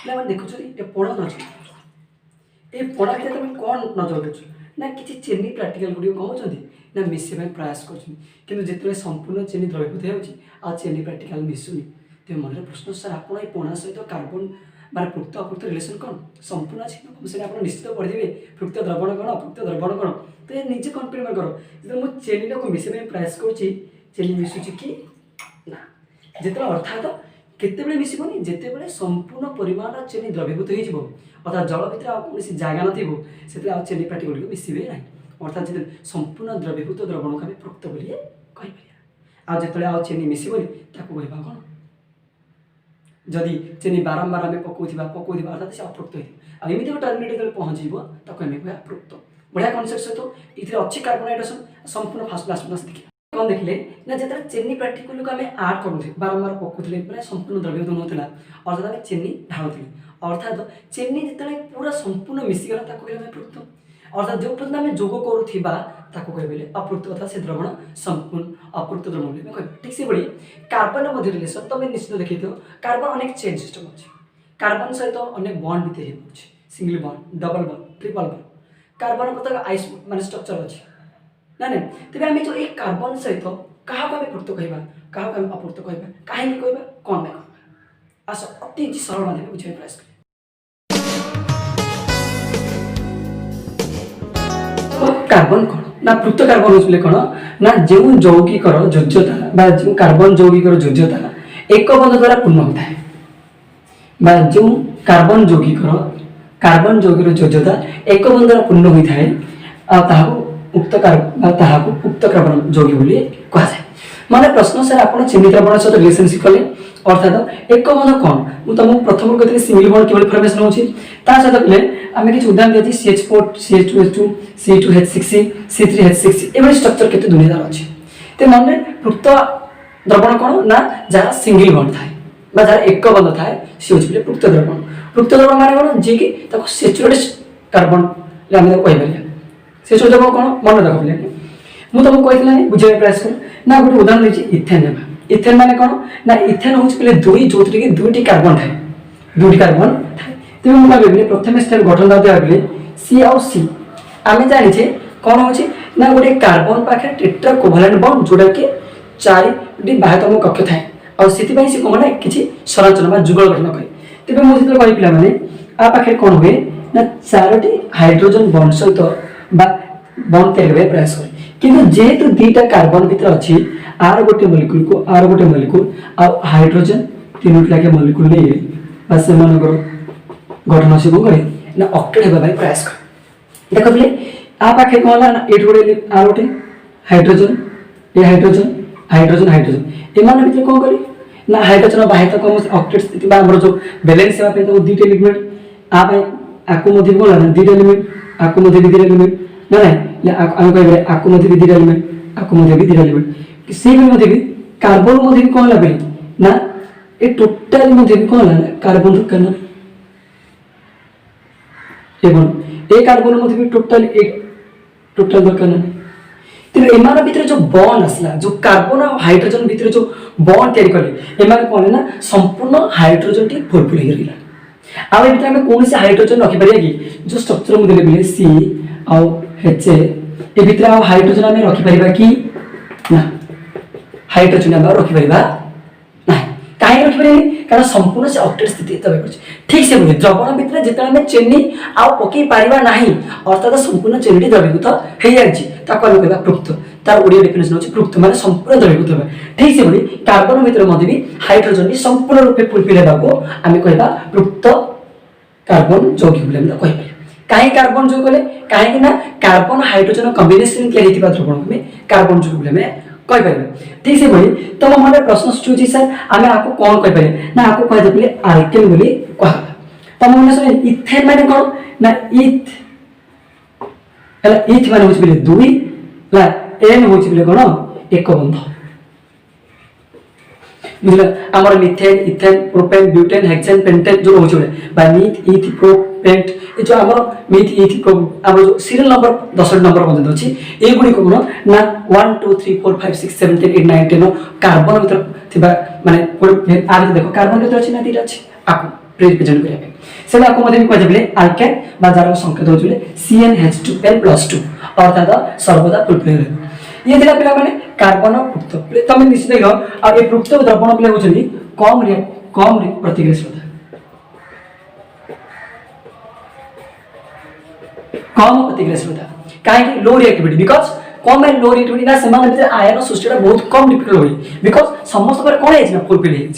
ପିଲାମାନେ ଦେଖୁଛନ୍ତି ଏ ପଣା ନଜର ଏ ପଣା ଭିତରେ ତୁମେ କ'ଣ ନଜର ଦେଉଛ ନା କିଛି ଚିନି ପ୍ରାକ୍ଟିକାଲ ଗୁଡ଼ିକ କ'ଣ ହେଉଛନ୍ତି ନା ମିଶିବା ପାଇଁ ପ୍ରୟାସ କରୁଛନ୍ତି କିନ୍ତୁ ଯେତେବେଳେ ସମ୍ପୂର୍ଣ୍ଣ ଚିନି ଦ୍ରବୀଭୂତ ହେଉଛି ଆଉ ଚିନି ପ୍ରାକ୍ଟିକାଲ ମିଶୁନି ତେବେ ମନରେ ପ୍ରଶ୍ନ ସାର୍ ଆପଣ ଏ ପଣା ସହିତ କାର୍ବନ ମାନେ ପୃକ୍ତ ଅପୃକ୍ତ ରିଲେସନ୍ କ'ଣ ସମ୍ପୂର୍ଣ୍ଣ ଅଛି ସେଟା ଆପଣ ନିଶ୍ଚିତ ପଢ଼ିଦେବେ ପୃକ୍ତ ଦ୍ରବଣ କ'ଣ ଅପୃକ୍ତ ଦ୍ରବଣ କ'ଣ ତ ଏ ନିଜେ କନଫର୍ମ କର ଯେତେବେଳେ ମୁଁ ଚିନିଟାକୁ ମିଶିବା ପାଇଁ ପ୍ରୟାସ କରୁଛି ଚିନି ମିଶୁଛି କି ନା ଯେତେବେଳେ ଅର୍ଥାତ୍ କେତେବେଳେ ମିଶିବନି ଯେତେବେଳେ ସମ୍ପୂର୍ଣ୍ଣ ପରିମାଣର ଚିନି ଦ୍ରବୀଭୂତ ହୋଇଯିବ ଅର୍ଥାତ୍ ଜଳ ଭିତରେ ଆଉ କୌଣସି ଜାଗା ନଥିବ ସେଥିରେ ଆଉ ଚିନି ପାଟି ଗୁଡ଼ିକ ମିଶିବେ ନାହିଁ ଅର୍ଥାତ୍ ଯେତେବେଳେ ସମ୍ପୂର୍ଣ୍ଣ ଦ୍ରବୀଭୂତ ଦ୍ରବଣକୁ ଆମେ ପୃକ୍ତ ବୋଲି କହିପାରିବା ଆଉ ଯେତେବେଳେ ଆଉ ଚିନି ମିଶିବନି ତାକୁ କହିବା କ'ଣ ଯଦି ଚିନି ବାରମ୍ବାର ଆମେ ପକାଉଥିବା ଅର୍ଥାତ୍ ସେ ଅପୃକ୍ତ ହେଇଥିବ ଆଉ ଏମିତି ଗୋଟେ ଟର୍ମିନେଟ୍ ଯେତେବେଳେ ପହଞ୍ଚିଯିବ ତାକୁ ଆମେ କହିବା ପୃକ୍ତ ବଢ଼ିଆ କନସେପ୍ଟ ସହିତ ଏଥିରେ ଅଛି କାର୍ବନ ହାଇଡ୍ରୋଜେନ୍ ସମ୍ପୂର୍ଣ୍ଣ ଫାଷ୍ଟ କ୍ଲାସ୍ ଦେଖିବା କ'ଣ ଦେଖିଲେ ନା ଯେତେବେଳେ ଚିନି ପାର୍ଟିକୁଲକୁ ଆମେ ଆଡ୍ କରୁଥିଲେ ବାରମ୍ବାର ପକାଉଥିଲେ ମାନେ ସମ୍ପୂର୍ଣ୍ଣ ଦ୍ରବୀଭୂତ ହେଉନଥିଲା ଅର୍ଥାତ୍ ଆମେ ଚିନି ଢାଳୁଥିଲେ ଅର୍ଥାତ୍ ଚିନି ଯେତେବେଳେ ପୁରା ସମ୍ପୂର୍ଣ୍ଣ ମିଶିଗଲା ତାକୁ କହିଲେ ଆମେ ପୃକ୍ତ ଅର୍ଥାତ୍ ଯେଉଁ ପର୍ଯ୍ୟନ୍ତ ଆମେ ଯୋଗ କରୁଥିବା ତାକୁ କହିଲେ ଅପୃକ୍ତ ଅର୍ଥାତ୍ ସେ ଦ୍ରବଣ ସମ୍ପୂର୍ଣ୍ଣ ଅପୃକ୍ତ ଦ୍ରବଣ ବୋଲି ଆମେ କହିବା ଠିକ୍ ସେଭଳି କାର୍ବନ ମଧ୍ୟ ରିଲେସନ୍ ତୁମେ ନିଶ୍ଚିତ ଦେଖିଥିବ କାର୍ବନ ଅନେକ ଚେନ୍ ସିଷ୍ଟମ୍ ଅଛି କାର୍ବନ ସହିତ ଅନେକ ବଣ୍ଡ ବି ତିଆରି ହେଉଛି single bond double bond triple bond carbon ପ୍ରତ୍ୟେକ ଆଇସ୍ ମାନେ ଷ୍ଟ୍ରକ୍ଚର ଅଛି ନା ନାଇଁ ତେବେ ଆମେ ଯେଉଁ ଏଇ କାର୍ବନ ସହିତ କାହାକୁ ଆମେ ପୃକ୍ତ କହିବା କାହାକୁ ଆମେ ଅପୃକ୍ତ କହିବା କାହିଁକି କହିବା କ'ଣ ପାଇଁ କହିବା ଆସ ଅତି ସରଳ ମାଧ୍ୟମରେ ବୁଝିବା ପ୍ରୟାସ କରିବା କାର୍ବନ କ'ଣ ନା ପୃକ୍ତ କାର୍ବନ ହେଉଥିଲେ କ'ଣ ନା ଯେଉଁ ଯୌଗିକର ଯୋଜ୍ୟତା ବା ଯେଉଁ କାର୍ବନ ଯୌଗିକର ଯୋଜ୍ୟତା ଏକ ବନ୍ଧ ଦ୍ୱାରା ପୂର୍ଣ୍ଣ ହୋଇଥାଏ ବା ଯେଉଁ କାର୍ବନ ଯୌଗିକର ଯୋଜ୍ୟତା ଏକ ବନ୍ଧ ଦ୍ୱାରା ପୂର୍ଣ୍ଣ ହୋଇଥାଏ ଆଉ ତାହାକୁ ଉକ୍ତ କାର୍ବନ ଯୌଗୀ ବୋଲି କୁହାଯାଏ ମାନେ ପ୍ରଶ୍ନ ସାର୍ ଆପଣ ଚିନି ଦ୍ରବଣ ସହିତ ରିଲେସନସିପ୍ କଲେ ଅର୍ଥାତ୍ ଏକ ବନ୍ଧ କ'ଣ ମୁଁ ତୁମକୁ ପ୍ରଥମରୁ କହିଥିଲି ସିଙ୍ଗଲ ବଣ୍ଡ କିଭଳି ଫର୍ମେସନ୍ ହେଉଛି ତା ସହିତ କଲେ ଆମେ କିଛି ଉଦାହରଣ ଦିଆଯାଇଛି CH4 CH2H2 C2H6 C3H6 ଏଭଳି ଷ୍ଟ୍ରକ୍ଚର କେତେ ଦୁନିଆର ଅଛି ତ ମନେ ପୃକ୍ତ ଦ୍ରବଣ କ'ଣ ନା ଯାହାର ସିଙ୍ଗଲ ବଣ୍ଡ ଥାଏ ବା ଯାହାର ଏକ ବନ୍ଧ ଥାଏ ସେ ହେଉଛି ପୃକ୍ତ ଦ୍ରବଣ ମାନେ କ'ଣ ଯିଏକି ତାକୁ ସେଚୁରେଟେଡ୍ କାର୍ବନରେ ଆମେ ତାକୁ କହିପାରିବା ସେଚୁରେଟେଡ୍ ଦ୍ରବଣ କ'ଣ ମନେ ରଖ ପିଲା ମୁଁ ତୁମକୁ କହିଥିଲି ବୁଝିବା ପ୍ରୟାସ କର ନା ଗୋଟେ ଉଦାହରଣ ଦେଇଛି ଇଥେନ୍ ନେବା ଇଥେନ୍ ମାନେ କ'ଣ ନା ଇଥେନ୍ ହେଉଛି ପିଲେ ଦୁଇ ଯେଉଁଥିରେ କି ଦୁଇଟି କାର୍ବନ ଥାଏ ତେବେ ମୁଁ ଭାବିବି ପ୍ରଥମେ ସ୍ଟେପ୍ ଗଠନ ଦେବା ସି ଆଉ ସି ଆମେ ଜାଣିଛେ କ'ଣ ହେଉଛି ନା ଗୋଟେ କାର୍ବନ ପାଖରେ ଟେଟ୍ରା କୋଭାଲେଣ୍ଟ ବଣ୍ଡ ଯେଉଁଟାକି ଚାରିଟି ବାହ୍ୟତମ କକ୍ଷ ଥାଏ ଆଉ ସେଥିପାଇଁ ସେ କ'ଣ କିଛି ସଂରଚନା ବା ଯୁଗଳ ଗଠନ କରେ ତେବେ ମୁଁ ଯେତେବେଳେ କହିବି ପିଲାମାନେ ଆ ପାଖରେ କ'ଣ ହୁଏ ନା ଚାରୋଟି ହାଇଡ୍ରୋଜେନ୍ ବଣ୍ଡ ସହିତ ବା ବଣ୍ଡ ତିଆରି କରିବା ପ୍ରୟାସ କରେ କିନ୍ତୁ ଯେହେତୁ ଦୁଇଟା କାର୍ବନ ଭିତରେ ଅଛି आर गोटे मलिक्यूल आ हाइड्रोजन तीनोटी लागे मलिक्यूल नहीं बा से गठन से कौन करे ना ऑक्टेट होगा प्रयास कर देख पे आ पाखे कौन है ना ये गोटे आर गोटे हाइड्रोजन ये हाइड्रोजन हाइड्रोजन हाइड्रोजन एमान भितर कौन करे ना हाइड्रोजन बाहर तक ऑक्टेट स्थिति बा हमर जो बैलेंस सेवा पे तो दुईटा एलिमेंट आ पाए आकु मध्य कौन है दुईटा एलिमेंट आकु मध्य भी दुईटा एलिमेंट ना ना आम कह आकु मध्य भी दुईटा एलिमेंट आकु मध्य भी दुईटा एलिमेंट से भी कार्बन मध्य भी कौन लगे ना ये टोटाल मध्य भी कौन है कार्बन दरकार ना एवं ए कार्बन मध्य भी टोटाल दरकार ना तेरे एमान भीतर जो बॉन्ड आसला जो कार्बन और हाइड्रोजन भीतर जो बॉन्ड तैयारी कले एमान कौन है ना संपूर्ण हाइड्रोजन टी फुलफिल हो गला आ भीतर हमें कौन से हाइड्रोजन रखि परिया कि जो स्ट्रक्चर मु देले बिले सी और एच ए भीतर आ हाइड्रोजन हमें रखि परिबा कि ना हाइड्रोजन हम रखि परिबा ना काहे रखि परिबा कारण संपूर्ण से ऑक्टेट स्थिति तबे करछ ठीक से बुझे द्रवण भीतर जेता हमें चीनी आ पकई परिबा नाही अर्थात संपूर्ण चीनी द्रवीभूत हे जायछि ताको हम कहबा पृक्त तार ओडिया डेफिनेशन होछि पृक्त माने संपूर्ण द्रवीभूत होबा ठीक से बुझे कार्बन भीतर मध्ये भी हाइड्रोजन नी संपूर्ण रूपे फुलफिल हेबाको हम कहबा पृक्त कार्बन यौगिक बोले हम कहबा काहे कार्बन जो कहले काहे कि ना कार्बन हाइड्रोजन कॉम्बिनेशन के हेतिबा द्रवण में कार्बन जो बोले में कहि परिबे ठीक से बोली तो मन प्रश्न सृष्टि सर आमे आपको कौन कहि परिबे ना आपको कहि देबले अल्केन बोली कहबा तो मन सुन इथेन माने कोन ना इथ एला इथ माने होछि बोले दुई ला एन होछि बोले कोन एक बंध बुझला हमर methane ethane propane butane hexane pentane जो होछि बोले बा मीथ इथ प्रोपेंट ए जो हमर मीथ इथ प्रो हमर जो सीरियल नंबर 10 नंबर बंध अछि ए गुडी कोन ना 1 2 3 4 5 6 7 8 9 10 कार्बन भीतर थिबा माने आ देखो कार्बन भीतर अछि ना तीटा अछि आकु प्रेजेंट करबे सेला को मध्ये कह देबले अल्केन बा जार संकेत हो जले CnH2n+2 अर्थात सर्वदा फुलफिल ये दिला पिला माने कार्बन पृक्ष तमे निश्चित देखो आ ए पृक्ष द्रवण पिला होचनी कम प्रतिक्रियाशीलता कम प्रतिक्रियाशीलता काहे लो reactivity because come and low reactivity ना समान भीतर आयन सृष्टिटा बहुत कम डिफिकल्ट होई बिकॉज़ समस्त पर कोन है ना फुलफिल है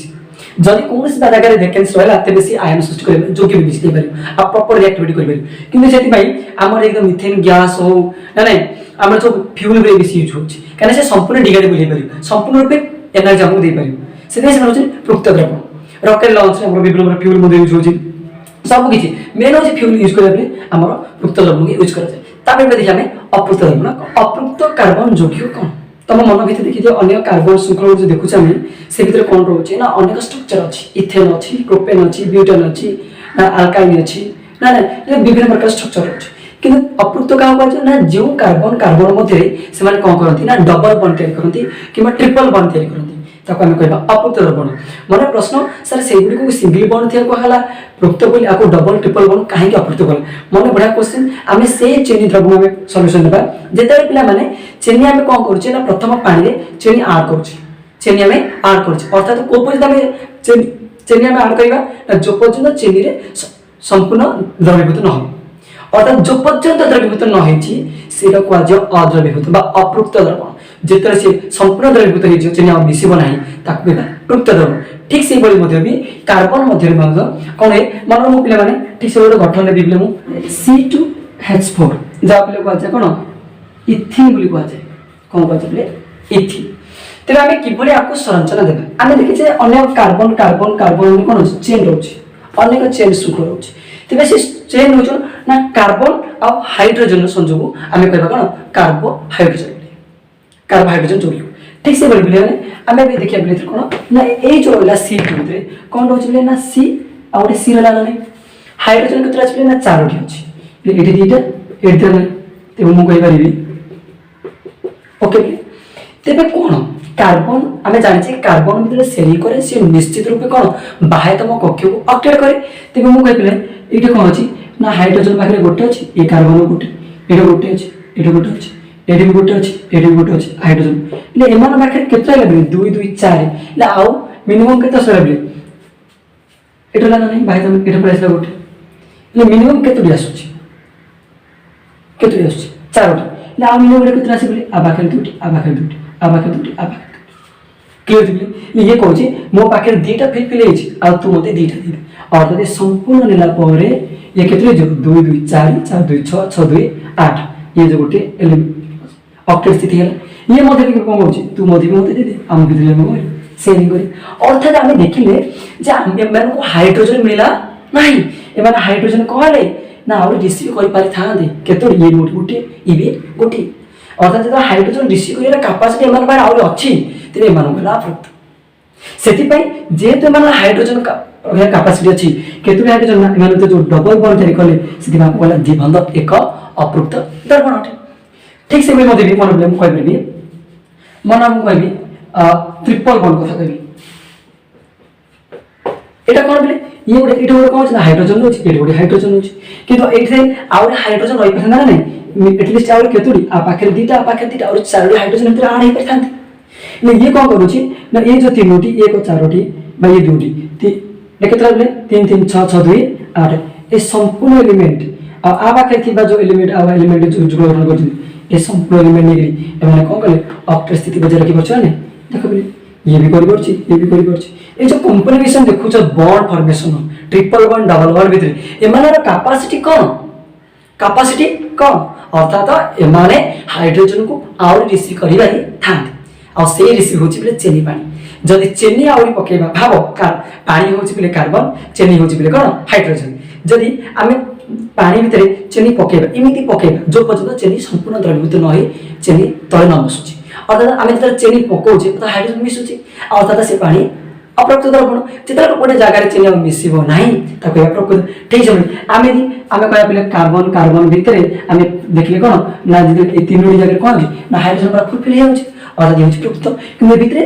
जदि कोनोसी जगह रे वैकेंसी रहला तबे सी आयन सृष्टि करे जो कि मिक्स पारि आ प्रॉपर रिएक्टिविटी करि पारि किंतु सेति भाई हमर एकदम मिथेन गैस हो ना नहीं हमर जो फ्यूल रे बेसी यूज होछि काने से संपूर्ण डिग्रेड बुझै पारि संपूर्ण रूपे एनर्जी हमहु दे पारि सेति से होछि पृक्ष द्रवण रॉकेट लॉन्च रे हमर विभिन्न फ्यूल मध्ये यूज होछि सब किछि मेन होछि फ्यूल यूज करे बले हमर पृक्ष द्रवण के यूज करा जाय ताबे देखि हमें अपृक्त द्रवण अपृक्त कार्बन यौगिक कोन तम मन भीतर देखि जे अन्य कार्बन श्रृंखला जो देखु छामे से भीतर कोन रहउछि ना अनेक स्ट्रक्चर अछि इथेन अछि प्रोपेन अछि ब्यूटेन अछि ना अल्काइन अछि ना ना ये विभिन्न प्रकार स्ट्रक्चर अछि किंतु अपृक्त का होय ना जो कार्बन मध्ये से माने कोन करंती ना डबल बॉन्ड तयार करंती किबा ट्रिपल बॉन्ड तयार करंती ताको हम कहबा अपृक्त द्रवण माने प्रश्न सर सेगुडी को सिंगल बॉन्ड तयार कहला पृक्त बोली आको डबल ट्रिपल बॉन्ड काहे के अपृक्त बोल माने बडा क्वेश्चन हमें से चेनी द्रवण में सॉल्यूशन देबा जेते पिला माने चेनी हमें कोन करूचे ना प्रथम पानी रे चेनी ऐड करूचे चेनी हमें ऐड करूचे अर्थात को पर्यंत हमें चेनी हमें ऐड करबा जो पर्यंत चेनी रे संपूर्ण द्रवीभूत न हो अर्थात जो पर्यंत द्रवीभूत न होइछि सेटा को आज अद्रवीभूत बा अपृक्त द्रवण जेतरे से संपूर्ण द्रवीभूत हे जे चेनी मिसिबो नाही ताकू बेला पृक्त द्रवण ठीक से बळी मध्ये भी कार्बन मध्ये मध्ये कोन है मानो मु पिले माने ठीक से गोटे गठन दे बिले मु C2H4 जा पिले को आछे कोन इथिन बोली को आछे कोन को आछे इथिन तेरे हमें किभली आकु संरचना देबा आमे देखि जे अन्य कार्बन कोन चेन रहउछि अनेक चेन सुख रहउछि तेबे से चेन होछ ना कार्बन और हाइड्रोजन संजोग आमे कहबा कोन कार्बोहाइड्रोजन जोड़ी ठीक से बोली बिले आमे भी देखिया बिले कोन ना ए जो होला C2 रे कोन रहउछि बिले ना C और C रहला ना हाइड्रोजन केतरा अछि ना 4 टी अछि एठी दीटा एठी ना तेबे मु कहि परिबी ओके तेबे कोन कार्बन आमे जानि छी कार्बन भीतर श्रेणी करे से निश्चित रूपे कोन बाह्यतम कक्ष को ऑक्टेट करे तेबे मु कहि पिले एठी कोन अछि ना हाइड्रोजन बाकरे गोटे अछि ए कार्बन गोटे एठी गोटे अछि एठी गोटे अछि एठी गोटे अछि एठी गोटे अछि हाइड्रोजन ले एमान बाकरे केतरा लेबे 2 2 4 ले आउ मिनिमम केतरा सरेबे एठी ला नाही बाह्यतम एठी पळेसला गोटे ले मिनिमम केतरा आसुछि 4 ले आउ मिनिमम केतरा आसीबे आ बाकरे दुटी क्लियर दिले ये कहूँ मो पाखे दीटा फिल आ तू मत दीटा दे अर्थात संपूर्ण नेला परे ये केतरे जो 2 2 4 4 2 6 6 2 8 ये जो गोटे ऑक्टेट स्थिति है ये मते कोन कहूँ तू मते दे दे हम भितर हम शेयरिंग करी अर्थात आमे देखिले जे एमान को हाइड्रोजन मिला नहीं एमान हाइड्रोजन कहले ना और रिसीव करि पारि थांदे केतो ये गोटे इबे गोटे अर्थात जो हाइड्रोजन रिसीव करिया कैपेसिटी एमान बार आउर अछि तेरे एमान गला अपृक्त सेति पई जेतु एमान हाइड्रोजन का कैपेसिटी अछि केतु हाइड्रोजन एमान तो जो डबल बॉन्ड तयार कले सेति बाप गला द्विबंध एक अपृक्त द्रवण अटे ठीक से मध्ये भी मन ब्लेम कहबी मन हम कहबी ट्रिपल बॉन्ड कथा कहबी एटा कोन बले ये गोटे एटा गोटे कोन हाइड्रोजन अछि एटा गोटे हाइड्रोजन अछि किंतु एथे आउर हाइड्रोजन रहि पथना नै एटलीस्ट आउर केतुडी आ पाखे दीटा और 4 हाइड्रोजन भीतर आड हे परथांती ने ये कोन करूची ना ये जो तीनोटी एक और चारोटी बा ये दुटी ने केतरा बले 3 3 6 6 2 8 ए संपूर्ण एलिमेंट आ पाखे थिबा जो एलिमेंट आ एलिमेंट जो जुगलन करथि ए संपूर्ण एलिमेंट नेगरी एमाने कोन कले ऑक्टेट स्थिति बजाय रखि परछ ने देखो बले ये भी करि परछि ए जो कॉम्बिनेशन देखु छ bond formation triple bond double bond भीतर एमाने कैपेसिटी कम अर्थात एमाने हाइड्रोजन को आउर रिसीव करिबा ही थांते आ से रिसीव होछि बले चेनी पानी जदि चेनी आउरी पकेबा भाबो पानी होछि बले कार्बन चेनी होछि बले कोन हाइड्रोजन जदि आमे पानी भितर चेनी पकेबा इमिति पकेबा जो पर्यंत चेनी संपूर्ण द्रवीभूत न होई चेनी तळे न बसुछि अर्थात आमे जदि चेनी पकोछि त हाइड्रोजन मिसुछि अर्थात से पानी अपृक्त द्रवण जेतरा गोटे जगह रे चेनी मिसिबो नाही ताको अपृक्त ठीक छै आमे कहया पले कार्बन भितर आमे देखले कोन ना जदि ए तीनोटी जगह कोन ना हाइड्रोजन पर फुलफिल हे होछि अर्थात हे होछि पृक्त किंतु भितर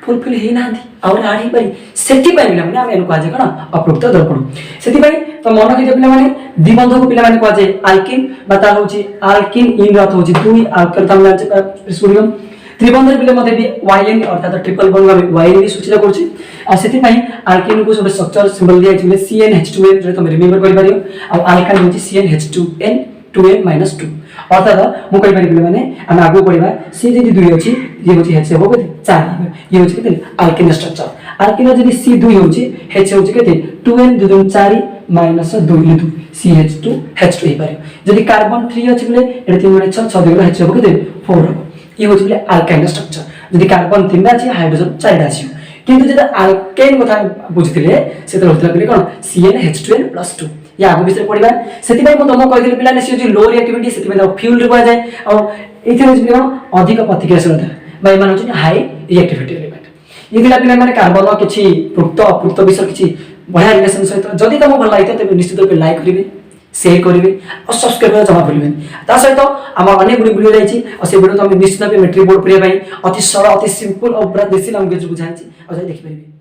फुलफिल ही ना आउर आड ही पारि सेति पाइ पिला माने आमे एनु कह कोन अप्रोक्त दर्पण सेति पाइ तो मन के पिला माने द्विबंध को पिला माने कह जे अल्किन बता होची अल्किन इन रात होची दुई अल्कल तम जाचे सोडियम त्रिबंध पिला मते भी YN अर्थात ट्रिपल बॉन्ड में YN सूचित करछि आ सेति पाइ अल्किन को सब स्ट्रक्चर सिंबल दिया छै CnH2n जे तुम रिमेंबर करि पारियो आ अल्काइन होची CnH2n 2n-2 अर्थात मु कहि पारि माने हम आगु पढिबा C जदि 2 अछि ये होची H हो केते 4 ये होची केते अल्किन स्ट्रक्चर अल्किन जदि C 2 होची H होची केते 2n 2 4 -2 लितु CH2 H2 हे पारे जदि कार्बन 3 अछि बोले एटा 3 गुणे 6 6 गुणे H हो केते 4 हो ये होची बोले अल्काइन स्ट्रक्चर जदि कार्बन 3 अछि हाइड्रोजन 4 अछि किंतु जदि अल्केन कथा बुझिथिले सेते होतला बोले कोन CnH2n+2 या आगु विषय पढिबा सेति भाई म तम कहिदिले पिला ने सी जो लो रिएक्टिविटी सेति भाई फ्यूल रे जाय और एथि होची कोन अधिक प्रतिक्रियाशीलता भाई मान होची हाई रिएक्टिविटी एलिमेंट इदिला पिला माने कार्बन किछि प्रुक्त अप्रुक्त विषय किछि बढ़िया रिलेशन सहित जदि तम भल लागित तबे निश्चित रूप लाइक करिवे शेयर करिवे और सब्सक्राइब करना जमा भूलिबेन ता सहित हम अनेक गुडी वीडियो जाईछि और से वीडियो तम निश्चित रूप मेट्रिक बोर्ड पढिया भाई अति सरल अति सिंपल और पूरा देसी लैंग्वेज बुझाइछि और जाय देखि परिबे।